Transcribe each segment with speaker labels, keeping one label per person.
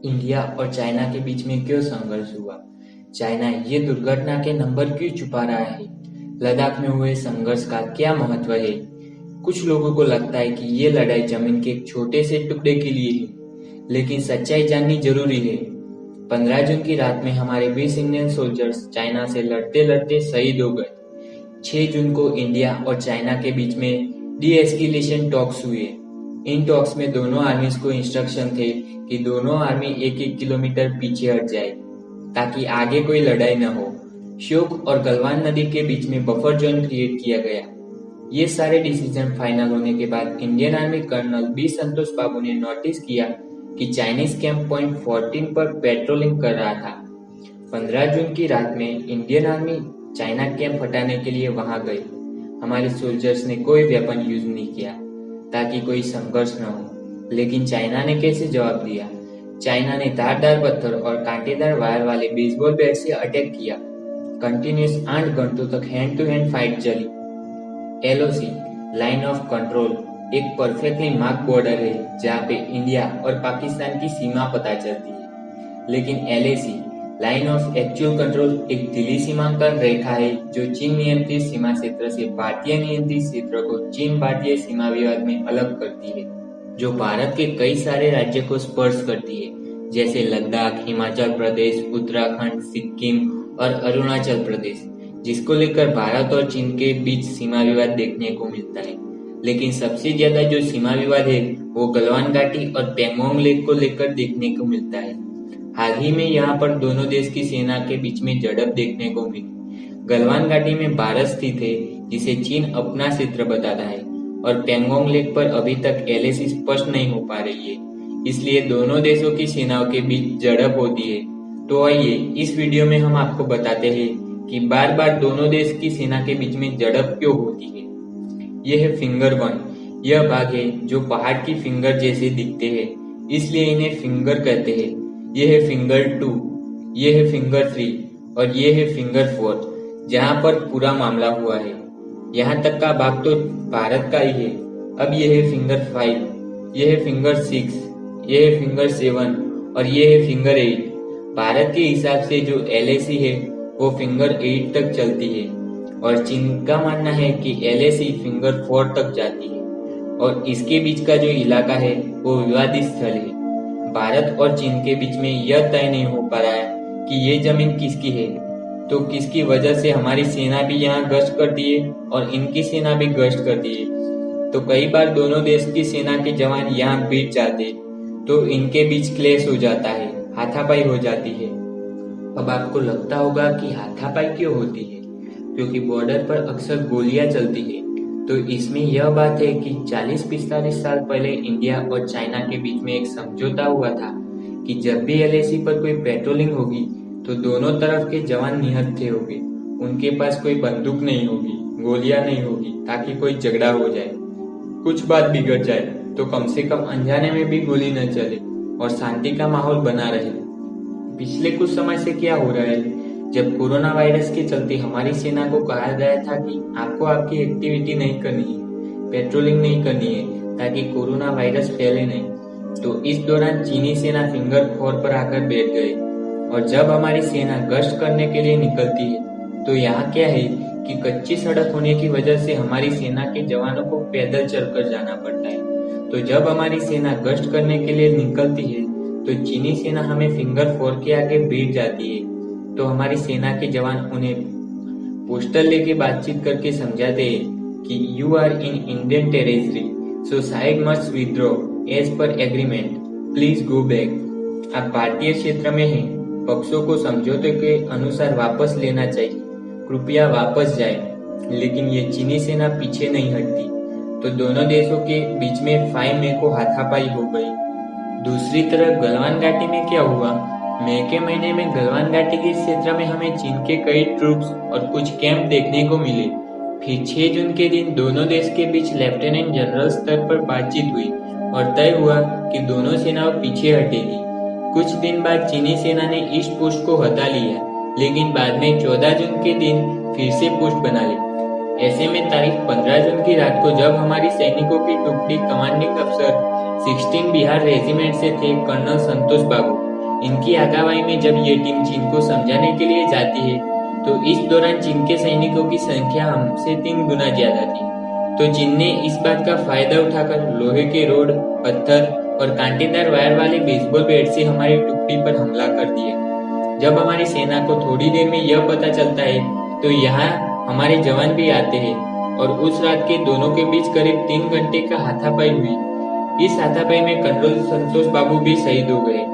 Speaker 1: India और China के बीच में क्यों संघर्ष हुआ? चाइना ये दुर्घटना के नंबर क्यों छुपा रहा है? लद्दाख में हुए संघर्ष का क्या महत्व है? कुछ लोगों को लगता है कि ये लड़ाई जमीन के एक छोटे से टुकड़े के लिए है, लेकिन सच्चाई जाननी जरूरी है। 15 जून की रात में हमारे 20 इंडियन सोल्जर्स चाइना से लड़ते लड़ते शहीद हो गए। 6 जून को इंडिया और चाइना के बीच में डी एस्किलेशन टॉक्स हुए। इन टॉक्स में दोनों आर्मीज को इंस्ट्रक्शन थे कि दोनों आर्मी 1-1 किलोमीटर पीछे हट जाए ताकि आगे कोई लड़ाई न हो। श्योक और गलवान नदी के बीच में बफर जोन क्रिएट किया गया। ये सारे डिसीजन फाइनल होने के बाद इंडियन आर्मी कर्नल बी संतोष बाबू ने नोटिस किया कि चाइनीज कैंप पॉइंट 14 पर पेट्रोलिंग कर रहा था। 15 जून की रात में इंडियन आर्मी चाइना कैंप हटाने के लिए वहां गई। हमारे सोल्जर्स ने कोई वेपन यूज नहीं किया ताकि कोई संघर्ष न हो, लेकिन चाइना ने कैसे जवाब दिया? चाइना ने धारदार पत्थर और कांटेदार वायर वाले बेसबॉल बैट से अटैक किया। कंटिन्यूस 8 घंटों तक हैंड टू हैंड फाइट चली। एलओसी लाइन ऑफ कंट्रोल एक परफेक्टली मार्क बॉर्डर है जहाँ पे इंडिया और पाकिस्तान की सीमा पता चलती है, लेकिन LAC line of actual control एक दिल्ली सीमांकन रेखा है जो चीन नियंत्रित सीमा क्षेत्र से भारतीय नियंत्रित क्षेत्र को चीन भारतीय सीमा विवाद में अलग करती है, जो भारत के कई सारे राज्यों को स्पर्श करती है, जैसे लद्दाख, हिमाचल प्रदेश, उत्तराखंड, सिक्किम और अरुणाचल प्रदेश, जिसको लेकर भारत और चीन के बीच सीमा विवाद देखने को मिलता है। लेकिन सबसे ज्यादा जो सीमा विवाद है वो गलवान घाटी और पेंगोंग लेक को लेकर देखने को मिलता है। हाल ही में यहाँ पर दोनों देश की सेना के बीच में झड़प देखने को मिली। गलवान घाटी में भारत स्थित है जिसे चीन अपना क्षेत्र बताता है, और पेंगोंग लेक पर अभी तक एलएसी स्पष्ट नहीं हो पा रही है, इसलिए दोनों देशों की सेनाओं के बीच झड़प होती है। तो आइए इस वीडियो में हम आपको बताते हैं कि बार बार दोनों देश की सेना के बीच में झड़प क्यों होती है। यह है फिंगर 1। यह भाग है जो पहाड़ की फिंगर जैसे दिखते हैं, इसलिए इन्हें फिंगर कहते हैं। यह है फिंगर 2, यह है फिंगर 3 और यह है फिंगर 4, जहाँ पर पूरा मामला हुआ है। यहाँ तक का भाग तो भारत का ही है। अब यह है फिंगर 5, यह है फिंगर 6, यह है फिंगर 7 और यह है फिंगर 8। भारत के हिसाब से जो एलएसी है वो फिंगर 8 तक चलती है, और चीन का मानना है कि एलएसी फिंगर 4 तक जाती है, और इसके बीच का जो इलाका है वो विवादित स्थल है। भारत और चीन के बीच में यह तय नहीं हो पा रहा है कि ये जमीन किसकी है, तो किसकी वजह से हमारी सेना भी यहाँ गश्त करती है और इनकी सेना भी गश्त करती है। तो कई बार दोनों देश की सेना के जवान यहाँ भिड़ जाते, तो इनके बीच क्लेश हो जाता है, हाथापाई हो जाती है। अब आपको लगता होगा कि हाथापाई क्यों होती है? क्योंकि बॉर्डर पर अक्सर गोलियां चलती है। तो इसमें यह बात है कि 40-45 साल पहले इंडिया और चाइना के बीच में एक समझौता हुआ था कि जब भी एलएसी पर कोई पेट्रोलिंग होगी तो दोनों तरफ के जवान निहत्थे होंगे, उनके पास कोई बंदूक नहीं होगी, गोलियां नहीं होगी, ताकि कोई झगड़ा हो जाए, कुछ बात बिगड़ जाए तो कम से कम अनजाने में भी गोली न चले और शांति का माहौल बना रहे। पिछले कुछ समय से क्या हो रहा है, जब कोरोना वायरस के चलते हमारी सेना को कहा गया था कि आपको आपकी एक्टिविटी नहीं करनी है, पेट्रोलिंग नहीं करनी है, ताकि कोरोना वायरस फैले नहीं, तो इस दौरान चीनी सेना फिंगर 4 पर आकर बैठ गए। और जब हमारी सेना गश्त करने के लिए निकलती है तो यहाँ क्या है कि कच्ची सड़क होने की वजह से हमारी सेना के जवानों को पैदल चलकर जाना पड़ता है। तो जब हमारी सेना गश्त करने के लिए निकलती है तो चीनी सेना हमें फिंगर 4 के आगे बैठ जाती है। तो हमारी सेना के जवान उन्हें पोस्टर लेके बातचीत करके समझाते हैं कि you are in Indian territory, so side must withdraw as per agreement, please go back. आप भारतीय क्षेत्र में हैं, पक्षों को समझौते के अनुसार वापस लेना चाहिए, कृपया वापस जाए। लेकिन ये चीनी सेना पीछे नहीं हटती, तो दोनों देशों के बीच में 5 मई को हाथापाई हो गई। दूसरी तरफ गलवान घाटी में क्या हुआ? मई के महीने में गलवान घाटी के क्षेत्र में हमें चीन के कई ट्रूप्स और कुछ कैंप देखने को मिले। फिर 6 जून के दिन दोनों देश के बीच लेफ्टिनेंट जनरल स्तर पर बातचीत हुई और तय हुआ कि दोनों सेनाओं पीछे हटेगी। कुछ दिन बाद चीनी सेना ने ईस्ट पोस्ट को हटा लिया, लेकिन बाद में 14 जून के दिन फिर से पोस्ट बना ली। ऐसे में तारीख 15 जून की रात को जब हमारी सैनिकों की टुकड़ी कमांडिंग अफसर 16 बिहार रेजिमेंट से थे कर्नल संतोष बाबू, इनकी आगवाई में जब ये टीम चीन को समझाने के लिए जाती है तो इस दौरान चीन के सैनिकों की संख्या हमसे 3 गुना ज्यादा थी। तो चीन ने इस बात का फायदा उठाकर लोहे के रोड, पत्थर और कांटेदार वायर वाले बेसबॉल बैट से हमारी टुकड़ी पर हमला कर दिया। जब हमारी सेना को थोड़ी देर में यह पता चलता है तो यहाँ हमारे जवान भी आते हैं और उस रात के दोनों के बीच करीब 3 घंटे का हाथापाई हुई। इस हाथापाई में कर्नल संतोष बाबू भी शहीद हो गए।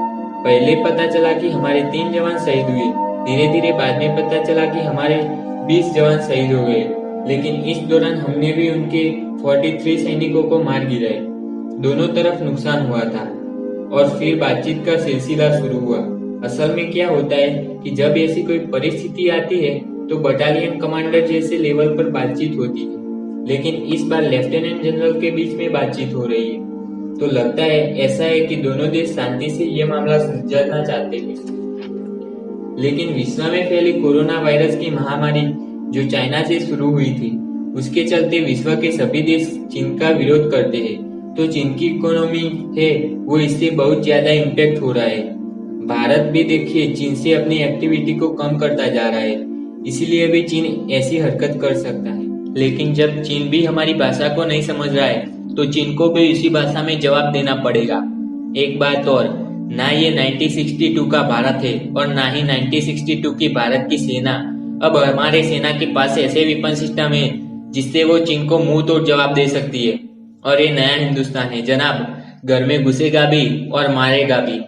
Speaker 1: पहले पता चला कि हमारे 3 जवान शहीद हुए, धीरे धीरे बाद में पता चला कि हमारे 20 जवान शहीद हो गए, लेकिन इस दौरान हमने भी उनके 43 सैनिकों को मार गिराए। दोनों तरफ नुकसान हुआ था और फिर बातचीत का सिलसिला शुरू हुआ। असल में क्या होता है कि जब ऐसी कोई परिस्थिति आती है तो बटालियन कमांडर जैसे लेवल पर बातचीत होती है, लेकिन इस बार लेफ्टिनेंट जनरल के बीच में बातचीत हो रही है। तो लगता है ऐसा है कि दोनों देश शांति से यह मामला सुलझाना चाहते हैं। लेकिन विश्व में फैली कोरोना वायरस की महामारी जो चाइना से शुरू हुई थी, उसके चलते विश्व के सभी देश चीन का विरोध करते हैं। तो चीन की इकोनॉमी है वो इससे बहुत ज्यादा इम्पैक्ट हो रहा है। भारत भी देखिए चीन से अपनी एक्टिविटी को कम करता जा रहा है, इसीलिए भी चीन ऐसी हरकत कर सकता है। लेकिन जब चीन भी हमारी भाषा को नहीं समझ रहा है तो चीन को भी इसी भाषा में जवाब देना पड़ेगा। एक बात और, ना ये 1962 का भारत है और ना ही 1962 की भारत की सेना। अब हमारे सेना के पास ऐसे वेपन सिस्टम है जिससे वो चीन को मुंह तोड़ जवाब दे सकती है। और ये नया हिंदुस्तान है जनाब, घर में घुसेगा भी और मारेगा भी।